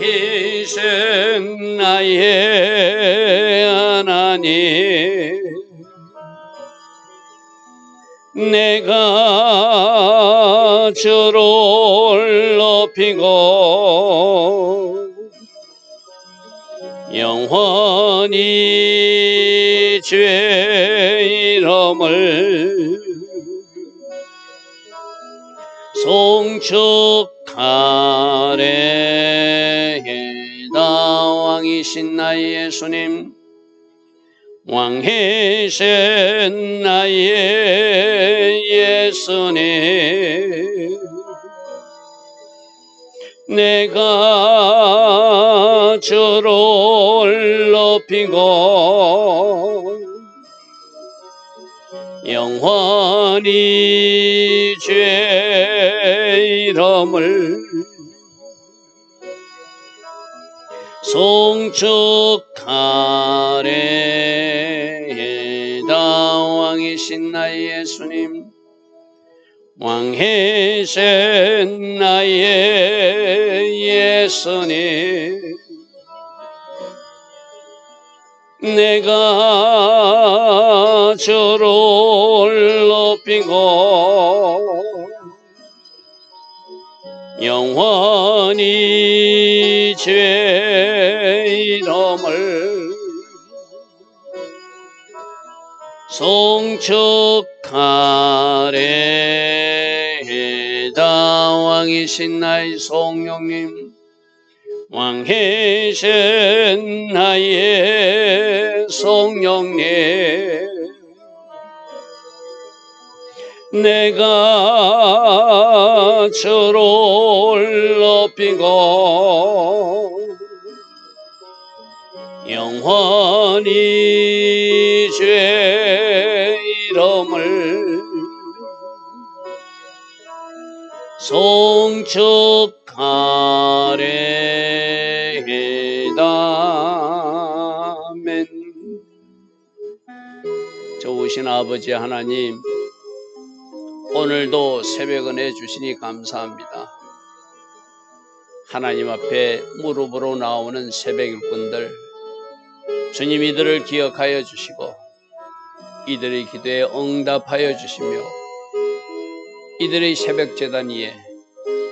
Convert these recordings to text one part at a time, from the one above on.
왕이신 나의 하나님, 내가 주를 높이고 영원히 주의 이름을 송축하리이다. 왕이신 나의 예수님, 왕이신 나의 예수님, 내가 주를 높이고 영원히 주의 이름을 송축하리이다. 왕이신 나의 예수님, 왕이신 나의 예수님, 내가 주를 높이고 영원히 주의 이름을 송축하리이다. 왕이신 나의 성령님, 왕이신 나의 성령님, 내가 주를 높이고 영원히 주의 이름을 송축하리이다. 아멘. 좋으신 아버지 하나님, 오늘도 새벽 은혜 주시니 감사합니다. 하나님 앞에 무릎으로 나오는 새벽 일꾼들, 주님 이들을 기억하여 주시고 이들의 기도에 응답하여 주시며 이들의 새벽 제단 위에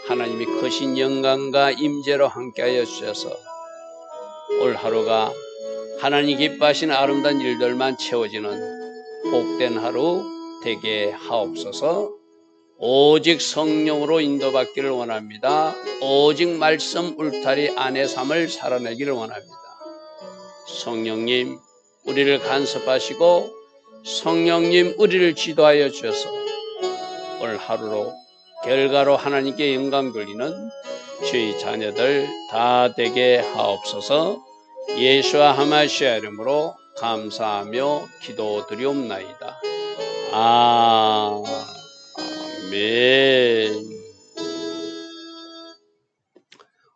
하나님이 크신 영광과 임재로 함께하여 주셔서 올 하루가 하나님 기뻐하시는 아름다운 일들만 채워지는 복된 하루 되게 하옵소서. 오직 성령으로 인도받기를 원합니다. 오직 말씀 울타리 안에 삶을 살아내기를 원합니다. 성령님, 우리를 간섭하시고 성령님, 우리를 지도하여 주셔서 올 하루로 결과로 하나님께 영광 돌리는 주의 자녀들 다 되게 하옵소서. 예수와 하마시아 이름으로 감사하며 기도드리옵나이다. 아멘.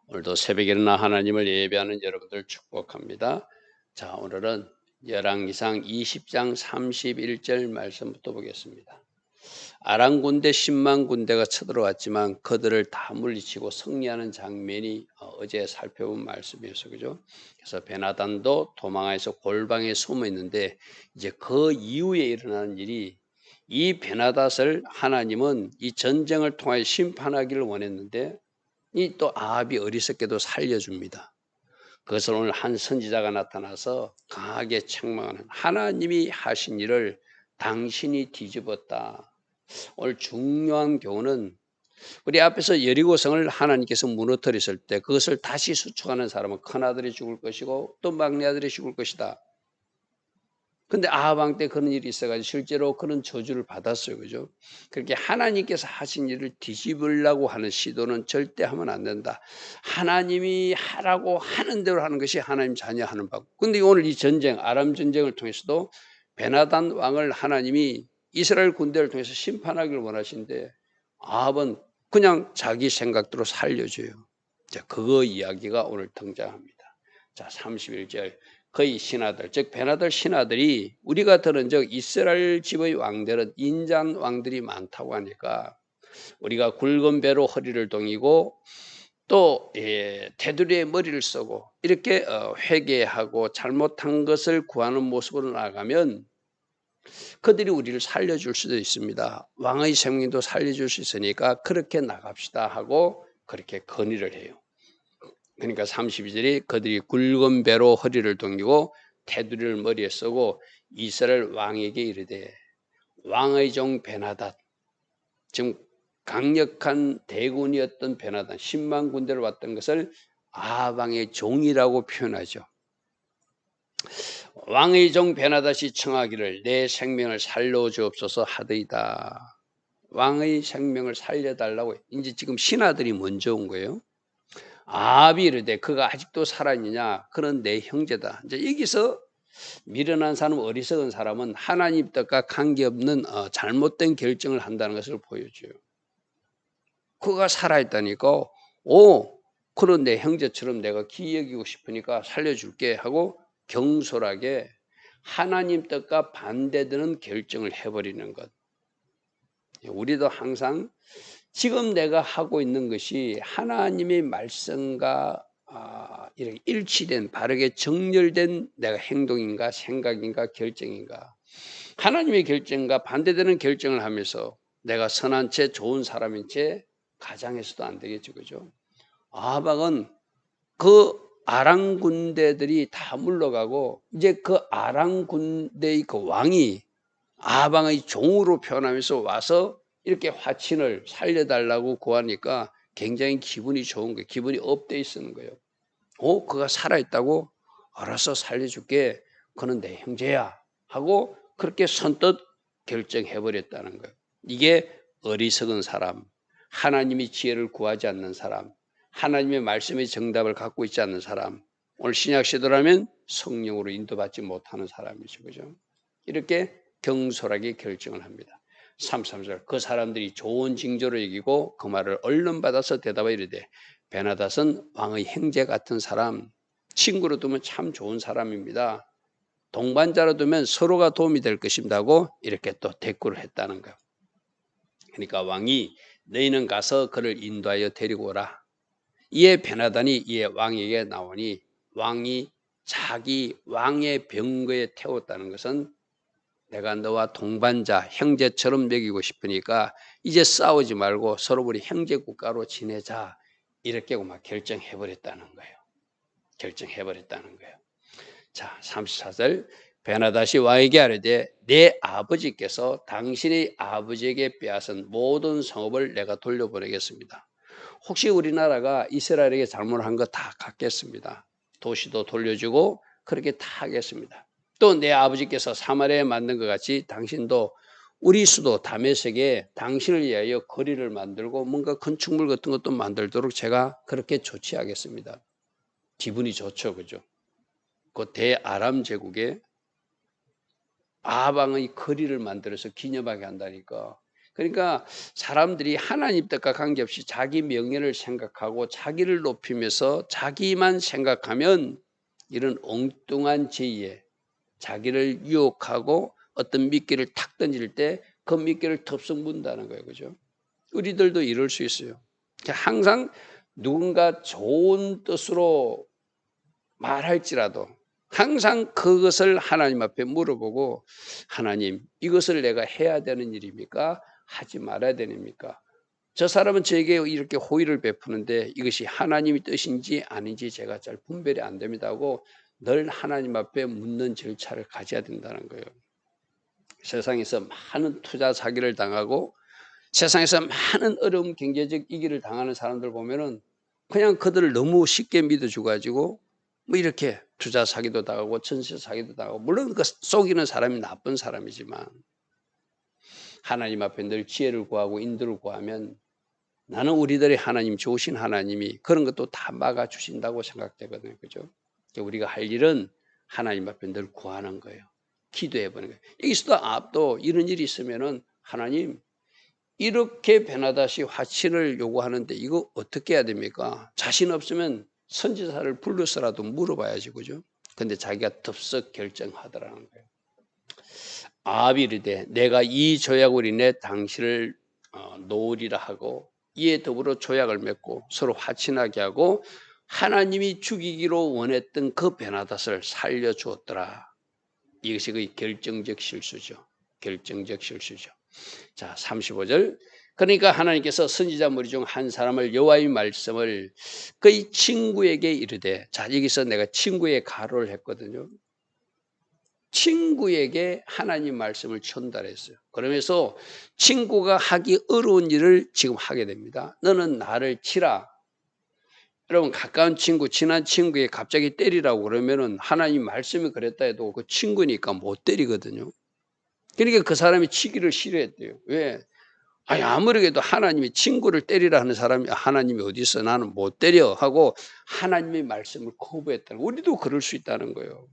오늘도 새벽에 일어나 하나님을 예배하는 여러분들 축복합니다. 자, 오늘은 열왕기상 20장 31절 말씀부터 보겠습니다. 아람 군대 10만 군대가 쳐들어왔지만 그들을 다 물리치고 승리하는 장면이 어제 살펴본 말씀이었어요. 그죠? 그래서 베나단도 도망해서 골방에 숨어 있는데 이제 그 이후에 일어나는 일이, 이 베나닷을 하나님은 이 전쟁을 통해 심판하기를 원했는데 이 또 아합이 어리석게도 살려줍니다. 그것을 오늘 한 선지자가 나타나서 강하게 책망하는, 하나님이 하신 일을 당신이 뒤집었다. 오늘 중요한 교훈은, 우리 앞에서 여리고성을 하나님께서 무너뜨렸을 때 그것을 다시 수축하는 사람은 큰아들이 죽을 것이고 또 막내아들이 죽을 것이다. 근데 아합 왕 때 그런 일이 있어가지고 실제로 그런 저주를 받았어요. 그죠? 그렇게 하나님께서 하신 일을 뒤집으려고 하는 시도는 절대 하면 안 된다. 하나님이 하라고 하는 대로 하는 것이 하나님 자녀하는 바고. 근데 오늘 이 전쟁, 아람 전쟁을 통해서도 베나단 왕을 하나님이 이스라엘 군대를 통해서 심판하기를 원하시는데 아합은 그냥 자기 생각대로 살려줘요. 자, 그거 이야기가 오늘 등장합니다. 자, 31절. 그의 신하들, 즉 베나단 신하들이, 우리가 들은 적 이스라엘 집의 왕들은 인자한 왕들이 많다고 하니까 우리가 굵은 배로 허리를 동이고 또 테두리에 머리를 쓰고 이렇게 회개하고 잘못한 것을 구하는 모습으로 나아가면 그들이 우리를 살려줄 수도 있습니다. 왕의 생명도 살려줄 수 있으니까 그렇게 나갑시다 하고 그렇게 건의를 해요. 그러니까 32절이 그들이 굵은 배로 허리를 동이고 테두리를 머리에 쓰고 이스라엘 왕에게 이르되 왕의 종 베나닷, 지금 강력한 대군이었던 베나닷 10만 군대를 왔던 것을 아방의 종이라고 표현하죠. 왕의 종 베나닷이 청하기를 내 생명을 살려주옵소서 하더이다. 왕의 생명을 살려달라고. 이제 지금 신하들이 먼저 온 거예요. 아합이 이르되 그가 아직도 살아있느냐? 그는 내 형제다. 이제 여기서 미련한 사람, 어리석은 사람은 하나님 뜻과 관계없는 잘못된 결정을 한다는 것을 보여줘요. 그가 살아있다니까, 그는 내 형제처럼 내가 귀히 여기고 싶으니까 살려줄게 하고 경솔하게 하나님 뜻과 반대되는 결정을 해버리는 것. 우리도 항상 지금 내가 하고 있는 것이 하나님의 말씀과 이렇게 일치된 바르게 정렬된 내가 행동인가 생각인가 결정인가. 하나님의 결정과 반대되는 결정을 하면서 내가 선한 채 좋은 사람인 채 가장에서도 안 되겠죠. 그죠? 아합은 그 아람 군대들이 다 물러가고 이제 그 아람 군대의 그 왕이 아방의 종으로 표현하면서 와서 이렇게 화친을 살려달라고 구하니까 굉장히 기분이 좋은 거예요. 기분이 업돼 있는 거예요. 그가 살아있다고? 알아서 살려줄게. 그는 내 형제야. 하고 그렇게 선뜻 결정해버렸다는 거예요. 이게 어리석은 사람, 하나님이 지혜를 구하지 않는 사람, 하나님의 말씀의 정답을 갖고 있지 않는 사람, 오늘 신약 시대라면 성령으로 인도받지 못하는 사람이죠. 그죠? 이렇게 경솔하게 결정을 합니다. 33절 그 사람들이 좋은 징조를 여기고 그 말을 얼른 받아서 대답하여 이르되 베나닷은 왕의 형제 같은 사람, 친구로 두면 참 좋은 사람입니다. 동반자로 두면 서로가 도움이 될 것입니다고 이렇게 또 대꾸를 했다는 거예요. 그러니까 왕이 너희는 가서 그를 인도하여 데리고 오라. 이에 베나단이 이에 왕에게 나오니 왕이 자기 왕의 병거에 태웠다는 것은 내가 너와 동반자 형제처럼 먹이고 싶으니까 이제 싸우지 말고 서로 우리 형제 국가로 지내자 이렇게 막 결정해버렸다는 거예요. 결정해버렸다는 거예요. 자, 34절 베나닷이 왕에게 아뢰되 내 아버지께서 당신의 아버지에게 빼앗은 모든 성읍을 내가 돌려보내겠습니다. 혹시 우리나라가 이스라엘에게 잘못한 거 다 갚겠습니다. 도시도 돌려주고 그렇게 다 하겠습니다. 또 내 아버지께서 사마리아에 만든 것 같이 당신도 우리 수도 다메섹에 당신을 위하여 거리를 만들고 뭔가 건축물 같은 것도 만들도록 제가 그렇게 조치하겠습니다. 기분이 좋죠. 그죠? 그 대아람 제국에 아방의 거리를 만들어서 기념하게 한다니까. 그러니까 사람들이 하나님 뜻과 관계없이 자기 명예를 생각하고 자기를 높이면서 자기만 생각하면 이런 엉뚱한 제의에 자기를 유혹하고 어떤 미끼를 탁 던질 때 그 미끼를 덥석 문다는 거예요. 그죠? 우리들도 이럴 수 있어요. 항상 누군가 좋은 뜻으로 말할지라도 항상 그것을 하나님 앞에 물어보고 하나님 이것을 내가 해야 되는 일입니까? 하지 말아야 되는 일입니까? 저 사람은 저에게 이렇게 호의를 베푸는데 이것이 하나님의 뜻인지 아닌지 제가 잘 분별이 안 됩니다 하고 늘 하나님 앞에 묻는 절차를 가져야 된다는 거예요. 세상에서 많은 투자 사기를 당하고 세상에서 많은 어려움 경제적 위기를 당하는 사람들 보면은 그냥 그들을 너무 쉽게 믿어줘 가지고 뭐 이렇게 투자 사기도 당하고 전세 사기도 당하고 물론 그 속이는 사람이 나쁜 사람이지만 하나님 앞에 늘 지혜를 구하고 인도를 구하면 나는 우리들의 하나님 좋으신 하나님이 그런 것도 다 막아주신다고 생각되거든요. 그죠? 우리가 할 일은 하나님 앞에 늘 구하는 거예요. 기도해보는 거예요. 여기서도 앞도 이런 일이 있으면은 하나님 이렇게 베나닷이 화친을 요구하는데 이거 어떻게 해야 됩니까? 자신 없으면 선지자를 불러서라도 물어봐야지. 그죠? 근데 자기가 덥석 결정하더라는 거예요. 아합이 이르되 내가 이 조약으로 인해 당신을 놓으리라 하고 이에 더불어 조약을 맺고 서로 화친하게 하고 하나님이 죽이기로 원했던 그 베나닷을 살려주었더라. 이것이 그 결정적 실수죠. 결정적 실수죠. 자, 35절. 그러니까 하나님께서 선지자 무리 중 한 사람을 여호와의 말씀을 그의 친구에게 이르되, 자, 여기서 내가 친구의 가로를 했거든요. 친구에게 하나님 말씀을 전달했어요. 그러면서 친구가 하기 어려운 일을 지금 하게 됩니다. 너는 나를 치라. 여러분, 가까운 친구, 친한 친구에 갑자기 때리라고 그러면은 하나님 말씀이 그랬다 해도 그 친구니까 못 때리거든요. 그러니까 그 사람이 치기를 싫어했대요. 왜? 아니, 아무리 그래도 하나님이 친구를 때리라 하는 사람이 하나님이 어디 있어? 나는 못 때려 하고 하나님의 말씀을 거부했다는 거예요. 우리도 그럴 수 있다는 거예요.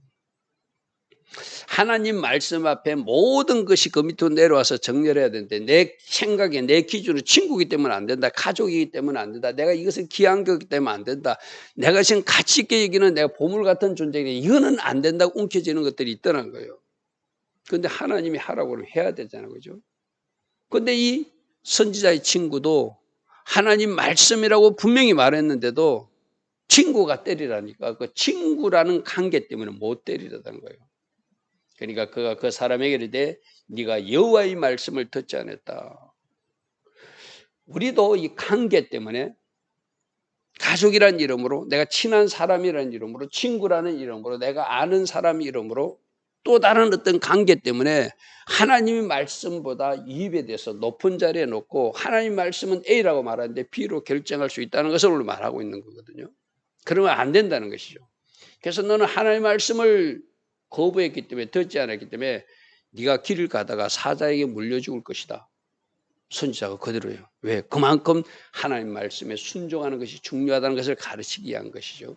하나님 말씀 앞에 모든 것이 그 밑으로 내려와서 정렬해야 되는데 내 생각에 내 기준으로 친구이기 때문에 안 된다. 가족이기 때문에 안 된다. 내가 이것을 귀한 거기 때문에 안 된다. 내가 지금 가치 있게 여기는 내가 보물 같은 존재인데 이거는 안 된다고 움켜쥐는 것들이 있다는 거예요. 그런데 하나님이 하라고 하면 해야 되잖아요. 그죠? 그런데 이 선지자의 친구도 하나님 말씀이라고 분명히 말했는데도 친구가 때리라니까 그 친구라는 관계 때문에 못 때리려다는 거예요. 그러니까 그가 그 사람에게 이르되 네가 여호와의 말씀을 듣지 않았다. 우리도 이 관계 때문에 가족이라는 이름으로 내가 친한 사람이라는 이름으로 친구라는 이름으로 내가 아는 사람 이름으로 또 다른 어떤 관계 때문에 하나님의 말씀보다 입에 대해서 높은 자리에 놓고 하나님 말씀은 A라고 말하는데 B로 결정할 수 있다는 것을 오늘 말하고 있는 거거든요. 그러면 안 된다는 것이죠. 그래서 너는 하나님의 말씀을 거부했기 때문에 듣지 않았기 때문에 네가 길을 가다가 사자에게 물려 죽을 것이다. 선지자가 그대로예요. 왜? 그만큼 하나님 말씀에 순종하는 것이 중요하다는 것을 가르치기 위한 것이죠.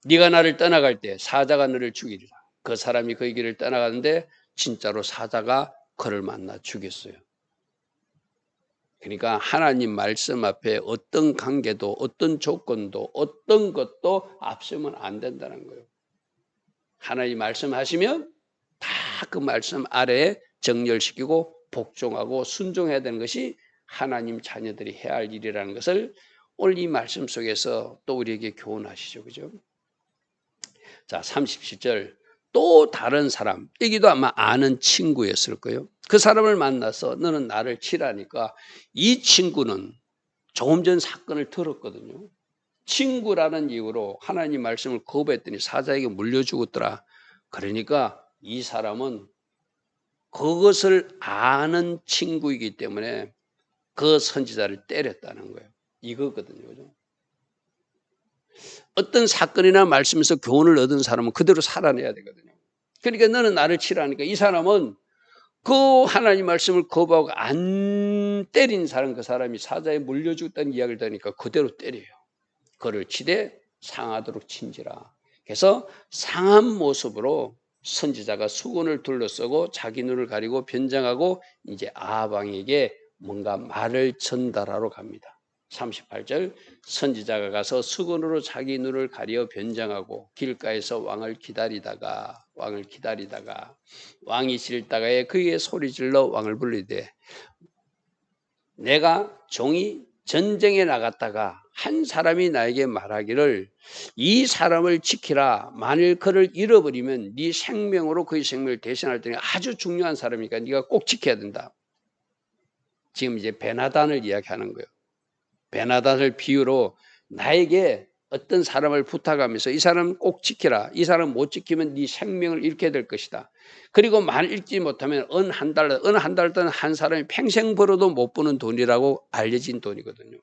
네가 나를 떠나갈 때 사자가 너를 죽이리라. 그 사람이 그 길을 떠나가는데 진짜로 사자가 그를 만나 죽였어요. 그러니까 하나님 말씀 앞에 어떤 관계도 어떤 조건도 어떤 것도 앞서면 안 된다는 거예요. 하나님 말씀하시면 다 그 말씀 아래에 정렬시키고 복종하고 순종해야 되는 것이 하나님 자녀들이 해야 할 일이라는 것을 오늘 이 말씀 속에서 또 우리에게 교훈하시죠. 그죠? 자, 37절. 또 다른 사람, 여기도 아마 아는 친구였을 거예요. 그 사람을 만나서 너는 나를 치라니까 이 친구는 조금 전 사건을 들었거든요. 친구라는 이유로 하나님 말씀을 거부했더니 사자에게 물려 죽었더라. 그러니까 이 사람은 그것을 아는 친구이기 때문에 그 선지자를 때렸다는 거예요. 이거거든요. 그죠? 어떤 사건이나 말씀에서 교훈을 얻은 사람은 그대로 살아내야 되거든요. 그러니까 너는 나를 치라니까 이 사람은 그 하나님 말씀을 거부하고 안 때린 사람, 그 사람이 사자에 물려 죽었다는 이야기를 들으니까 그대로 때려요. 그를 치되 상하도록 친지라. 그래서 상한 모습으로 선지자가 수건을 둘러쓰고 자기 눈을 가리고 변장하고 이제 아방에게 뭔가 말을 전달하러 갑니다. 38절 선지자가 가서 수건으로 자기 눈을 가려 변장하고 길가에서 왕을 기다리다가 왕이 싫다가에 그에게 소리질러 왕을 부르되 내가 종이 전쟁에 나갔다가 한 사람이 나에게 말하기를 이 사람을 지키라. 만일 그를 잃어버리면 네 생명으로 그의 생명을 대신할 때는 아주 중요한 사람이니까 네가 꼭 지켜야 된다. 지금 이제 베나단을 이야기하는 거예요. 베나단을 비유로 나에게 어떤 사람을 부탁하면서 이 사람 꼭 지켜라. 이 사람 못 지키면 네 생명을 잃게 될 것이다. 그리고 만일 잃지 못하면 은 한 달 동안 한 사람이 평생 벌어도 못 버는 돈이라고 알려진 돈이거든요.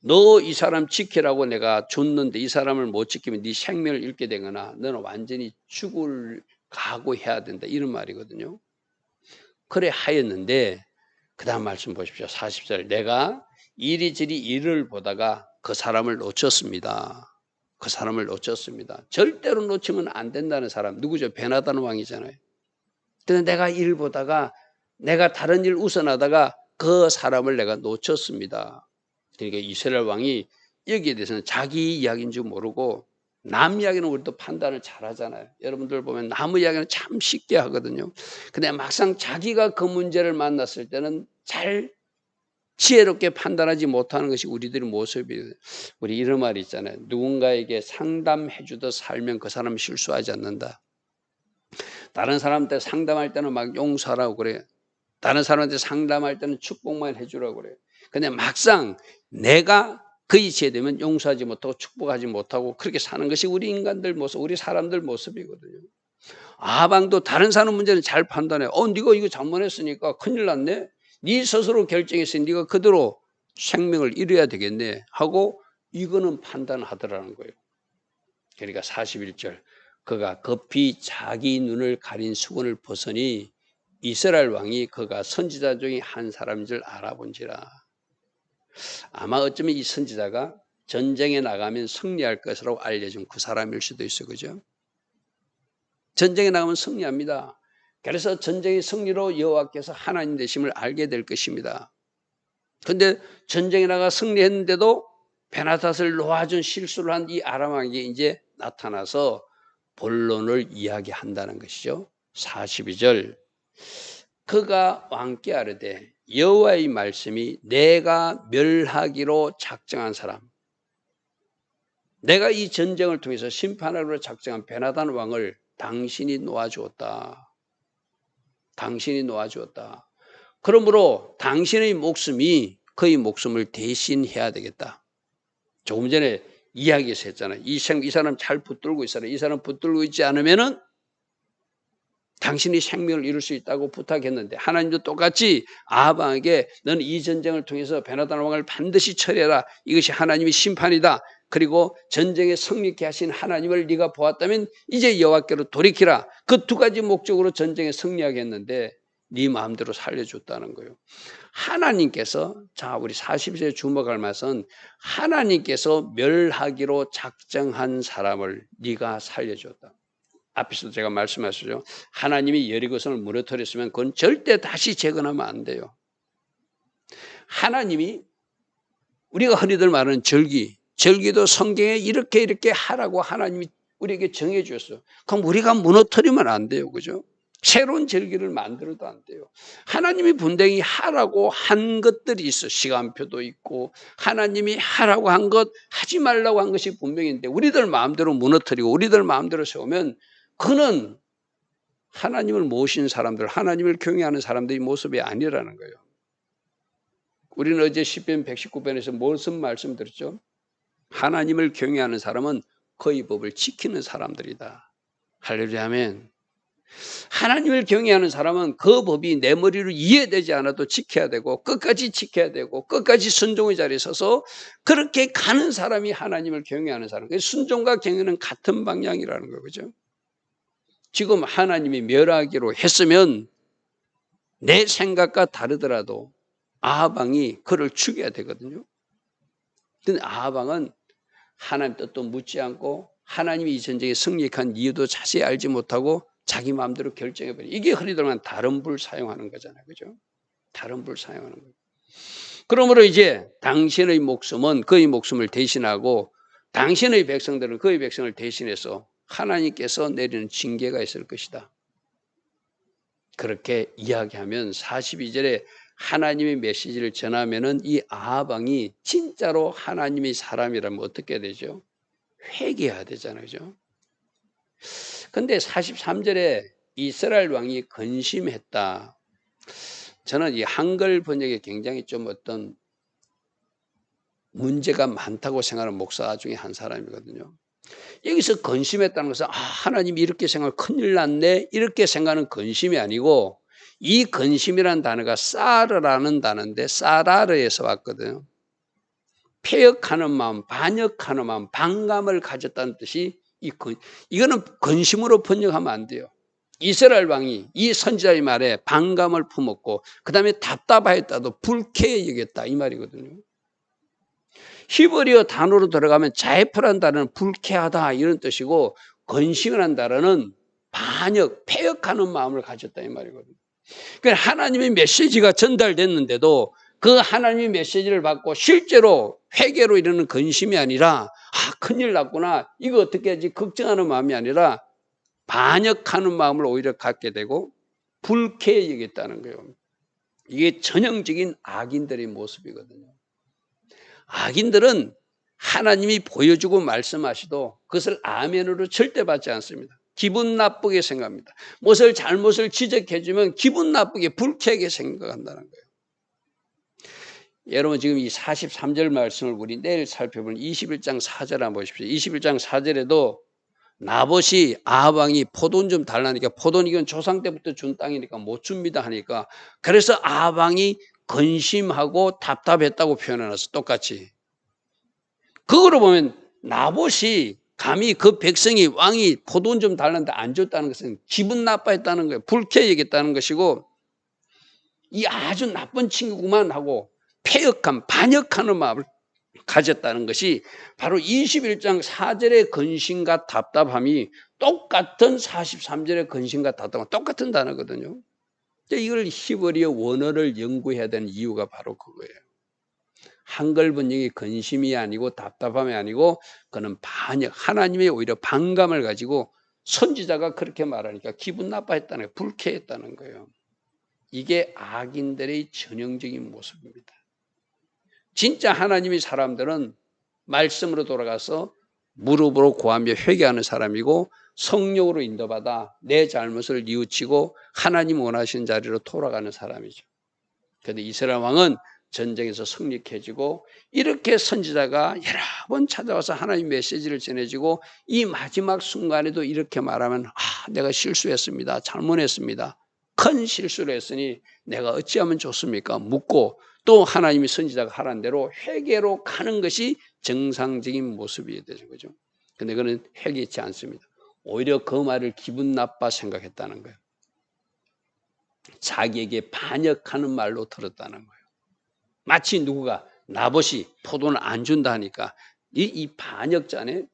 너 이 사람 지키라고 내가 줬는데 이 사람을 못 지키면 네 생명을 잃게 되거나 너는 완전히 죽을 각오해야 된다. 이런 말이거든요. 그래 하였는데 그 다음 말씀 보십시오. 40절 내가 이리저리 일을 보다가 그 사람을 놓쳤습니다. 그 사람을 놓쳤습니다. 절대로 놓치면 안 된다는 사람 누구죠? 베나단 왕이잖아요. 근데 내가 일 보다가 내가 다른 일 우선하다가 그 사람을 내가 놓쳤습니다. 그러니까 이스라엘 왕이 여기에 대해서는 자기 이야기인 줄 모르고 남 이야기는 우리도 판단을 잘하잖아요. 여러분들 보면 남 이야기는 참 쉽게 하거든요. 근데 막상 자기가 그 문제를 만났을 때는 잘 지혜롭게 판단하지 못하는 것이 우리들의 모습이에요. 우리 이런 말이 있잖아요. 누군가에게 상담해 주듯 살면 그 사람은 실수하지 않는다. 다른 사람한테 상담할 때는 막 용서하라고 그래요. 다른 사람한테 상담할 때는 축복만 해주라고 그래요. 근데 막상 내가 그 이치에 되면 용서하지 못하고 축복하지 못하고 그렇게 사는 것이 우리 인간들 모습, 우리 사람들 모습이거든요. 아방도 다른 사람 문제는 잘 판단해. 네가 이거 잘못했으니까 큰일 났네. 네 스스로 결정했으니 네가 그대로 생명을 잃어야 되겠네 하고 이거는 판단하더라는 거예요. 그러니까 41절 그가 급히 자기 눈을 가린 수건을 벗으니 이스라엘 왕이 그가 선지자 중에 한 사람인 줄 알아본지라. 아마 어쩌면 이 선지자가 전쟁에 나가면 승리할 것이라고 알려준 그 사람일 수도 있어. 그죠? 전쟁에 나가면 승리합니다. 그래서 전쟁의 승리로 여호와께서 하나님 되심을 알게 될 것입니다. 그런데 전쟁에 나가 승리했는데도 베나닷을 놓아준 실수를 한 이 아람 왕이 이제 나타나서 본론을 이야기한다는 것이죠. 42절 그가 왕께 아뢰되 여호와의 말씀이 내가 멸하기로 작정한 사람, 내가 이 전쟁을 통해서 심판하기로 작정한 베나단 왕을 당신이 놓아주었다. 당신이 놓아주었다. 그러므로 당신의 목숨이 그의 목숨을 대신해야 되겠다. 조금 전에 이야기에서 했잖아요. 이 사람 잘 붙들고 있어라. 이 사람 붙들고 있지 않으면은 당신이 생명을 잃을 수 있다고 부탁했는데 하나님도 똑같이 아합 왕에게 너는 이 전쟁을 통해서 베나단 왕을 반드시 처리해라. 이것이 하나님의 심판이다. 그리고 전쟁에 승리케 하신 하나님을 네가 보았다면 이제 여호와께로 돌이키라. 그 두 가지 목적으로 전쟁에 승리하겠는데 네 마음대로 살려줬다는 거예요. 하나님께서 자 우리 40세 주목할 것은 하나님께서 멸하기로 작정한 사람을 네가 살려줬다. 앞에서도 제가 말씀하셨죠. 하나님이 여리고성을 무너뜨렸으면 그건 절대 다시 재건하면 안 돼요. 하나님이 우리가 흔히들 말하는 절기도 성경에 이렇게 하라고 하나님이 우리에게 정해 주셨어요. 그럼 우리가 무너뜨리면 안 돼요. 그죠? 새로운 절기를 만들어도 안 돼요. 하나님이 분명히 하라고 한 것들이 있어. 시간표도 있고 하나님이 하라고 한 것, 하지 말라고 한 것이 분명히 있는데 우리들 마음대로 무너뜨리고 우리들 마음대로 세우면 그는 하나님을 모신 사람들, 하나님을 경외하는 사람들의 모습이 아니라는 거예요. 우리는 어제 시편 119편에서 무슨 말씀 드렸죠? 하나님을 경외하는 사람은 그의 법을 지키는 사람들이다. 할렐루야 아멘. 하나님을 경외하는 사람은 그 법이 내 머리로 이해되지 않아도 지켜야 되고 끝까지 지켜야 되고 끝까지 순종의 자리에 서서 그렇게 가는 사람이 하나님을 경외하는 사람. 순종과 경외는 같은 방향이라는 거죠. 그죠? 지금 하나님이 멸하기로 했으면 내 생각과 다르더라도 아합 왕이 그를 죽여야 되거든요. 그런데 아합 왕은 하나님 뜻도 묻지 않고 하나님이 이 전쟁에 승리한 이유도 자세히 알지 못하고 자기 마음대로 결정해버려. 이게 흔히들만 다른 불 사용하는 거잖아요. 그죠? 다른 불 사용하는 거예요. 그러므로 이제 당신의 목숨은 그의 목숨을 대신하고 당신의 백성들은 그의 백성을 대신해서 하나님께서 내리는 징계가 있을 것이다. 그렇게 이야기하면 42절에 하나님의 메시지를 전하면은 이 아합 왕이 진짜로 하나님의 사람이라면 어떻게 되죠? 회개해야 되잖아요. 그죠? 근데 43절에 이스라엘 왕이 근심했다. 저는 이 한글 번역에 굉장히 좀 어떤 문제가 많다고 생각하는 목사 중에 한 사람이거든요. 여기서 근심했다는 것은 하나님이 이렇게 생각하면 큰일 났네 이렇게 생각하는 근심이 아니고 이 근심이라는 단어가 사르라는 단어인데 사라르에서 왔거든요. 폐역하는 마음, 반역하는 마음, 반감을 가졌다는 뜻이 이거는 근심으로 번역하면 안 돼요. 이스라엘 왕이 이 선지자의 말에 반감을 품었고 그 다음에 답답하였다도 불쾌해 여겼다 이 말이거든요. 히브리어 단어로 들어가면 자애프란 단어는 불쾌하다 이런 뜻이고 근심이라는 단어는 반역, 폐역하는 마음을 가졌다 이 말이거든요. 그러니까 하나님의 메시지가 전달됐는데도 그 하나님의 메시지를 받고 실제로 회개로 이르는 근심이 아니라 큰일 났구나 이거 어떻게 하지 걱정하는 마음이 아니라 반역하는 마음을 오히려 갖게 되고 불쾌해 여겼다는 거예요. 이게 전형적인 악인들의 모습이거든요. 악인들은 하나님이 보여주고 말씀하시도 그것을 아멘으로 절대 받지 않습니다. 기분 나쁘게 생각합니다. 무엇을 잘못을 지적해주면 기분 나쁘게 불쾌하게 생각한다는 거예요. 여러분 지금 이 43절 말씀을 우리 내일 살펴볼 21장 4절 한번 보십시오. 21장 4절에도 나봇이 아합 왕이 포도는 좀 달라니까 포도는 이건 조상 때부터 준 땅이니까 못 줍니다 하니까 그래서 아합 왕이 근심하고 답답했다고 표현해놨어. 똑같이. 그거로 보면 나봇이 감히 그 백성이 왕이 포도는 좀 달라는데 안 줬다는 것은 기분 나빠했다는 거예요. 불쾌해 여겼다는 것이고 이 아주 나쁜 친구구만 하고 패역한 반역하는 마음을 가졌다는 것이 바로 21장 4절의 근심과 답답함이 똑같은 43절의 근심과 답답함 똑같은 단어거든요. 이걸 히브리어 원어를 연구해야 되는 이유가 바로 그거예요. 한글 번역이 근심이 아니고 답답함이 아니고 그는 반역, 하나님의 오히려 반감을 가지고 선지자가 그렇게 말하니까 기분 나빠했다는 거예요. 불쾌했다는 거예요. 이게 악인들의 전형적인 모습입니다. 진짜 하나님의 사람들은 말씀으로 돌아가서 무릎으로 고하며 회개하는 사람이고 성령으로 인도받아 내 잘못을 뉘우치고 하나님 원하시는 자리로 돌아가는 사람이죠. 그런데 이스라엘 왕은 전쟁에서 승리해지고 이렇게 선지자가 여러 번 찾아와서 하나님 메시지를 전해주고 이 마지막 순간에도 이렇게 말하면 내가 실수했습니다. 잘못했습니다. 큰 실수를 했으니 내가 어찌하면 좋습니까? 묻고 또 하나님이 선지자가 하라는 대로 회개로 가는 것이 정상적인 모습이 되는 거죠. 그런데 그는 회개치 않습니다. 오히려 그 말을 기분 나빠 생각했다는 거예요. 자기에게 반역하는 말로 들었다는 거예요. 마치 누구가 나봇이 포도는 안 준다 하니까 이 반역자네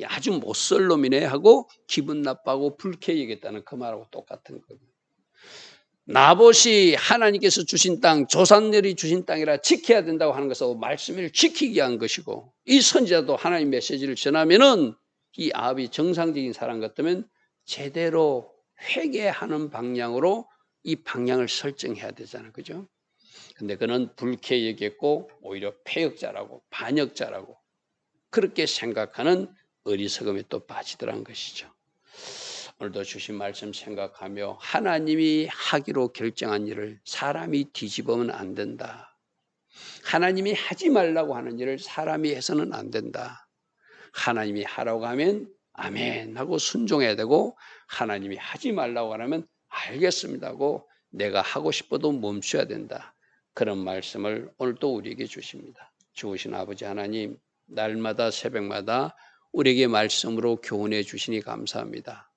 아주 못쓸 놈이네 하고 기분 나빠하고 불쾌해 여겼다는 그 말하고 똑같은 거예요. 나봇이 하나님께서 주신 땅, 조상들이 주신 땅이라 지켜야 된다고 하는 것은 말씀을 지키기 위한 것이고 이 선지자도 하나님 메시지를 전하면은 이 아합이 정상적인 사람 같으면 제대로 회개하는 방향으로 이 방향을 설정해야 되잖아요. 그죠? 근데 그는 불쾌히 여겼고 오히려 패역자라고 반역자라고 그렇게 생각하는 어리석음에 또 빠지더란 것이죠. 오늘도 주신 말씀 생각하며 하나님이 하기로 결정한 일을 사람이 뒤집으면 안 된다. 하나님이 하지 말라고 하는 일을 사람이 해서는 안 된다. 하나님이 하라고 하면 아멘 하고 순종해야 되고 하나님이 하지 말라고 하면 알겠습니다 하고 내가 하고 싶어도 멈춰야 된다. 그런 말씀을 오늘 또 우리에게 주십니다. 주신 아버지 하나님, 날마다 새벽마다 우리에게 말씀으로 교훈해 주시니 감사합니다.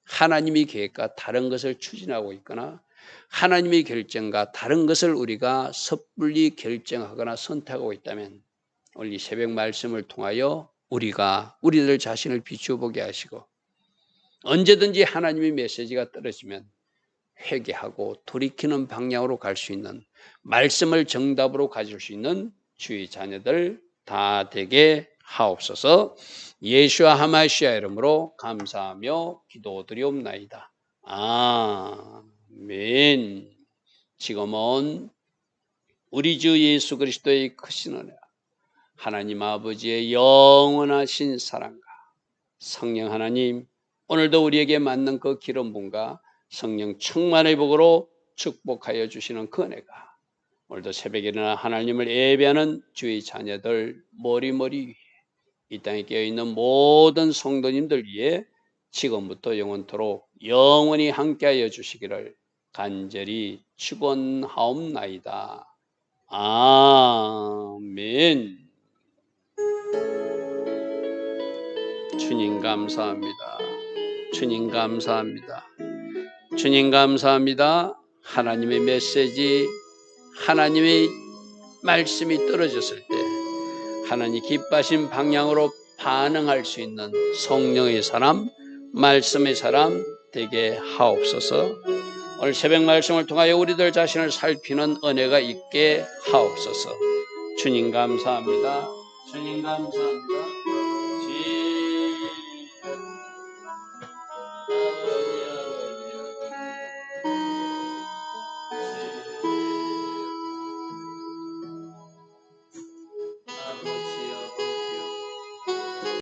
하나님의 계획과 다른 것을 추진하고 있거나 하나님의 결정과 다른 것을 우리가 섣불리 결정하거나 선택하고 있다면 오늘 이 새벽 말씀을 통하여 우리가 우리들 자신을 비추어보게 하시고 언제든지 하나님의 메시지가 떨어지면 회개하고 돌이키는 방향으로 갈 수 있는 말씀을 정답으로 가질 수 있는 주의 자녀들 다 되게 하옵소서. 예수와 하마시아 이름으로 감사하며 기도드리옵나이다. 아멘. 지금은 우리 주 예수 그리스도의 크신 은혜와 하나님 아버지의 영원하신 사랑과 성령 하나님 오늘도 우리에게 맞는 그 기름 부음과 성령 충만의 복으로 축복하여 주시는 그 은혜가 오늘도 새벽에 일어나 하나님을 예배하는 주의 자녀들 머리머리 위에 이 땅에 깨어있는 모든 성도님들 위에 지금부터 영원토록 영원히 함께하여 주시기를 간절히 축원하옵나이다. 아멘. 주님 감사합니다. 주님 감사합니다. 주님 감사합니다. 하나님의 메시지, 하나님의 말씀이 떨어졌을 때 하나님 기뻐하신 방향으로 반응할 수 있는 성령의 사람, 말씀의 사람 되게 하옵소서. 오늘 새벽 말씀을 통하여 우리들 자신을 살피는 은혜가 있게 하옵소서. 주님 감사합니다. 주님 감사합니다.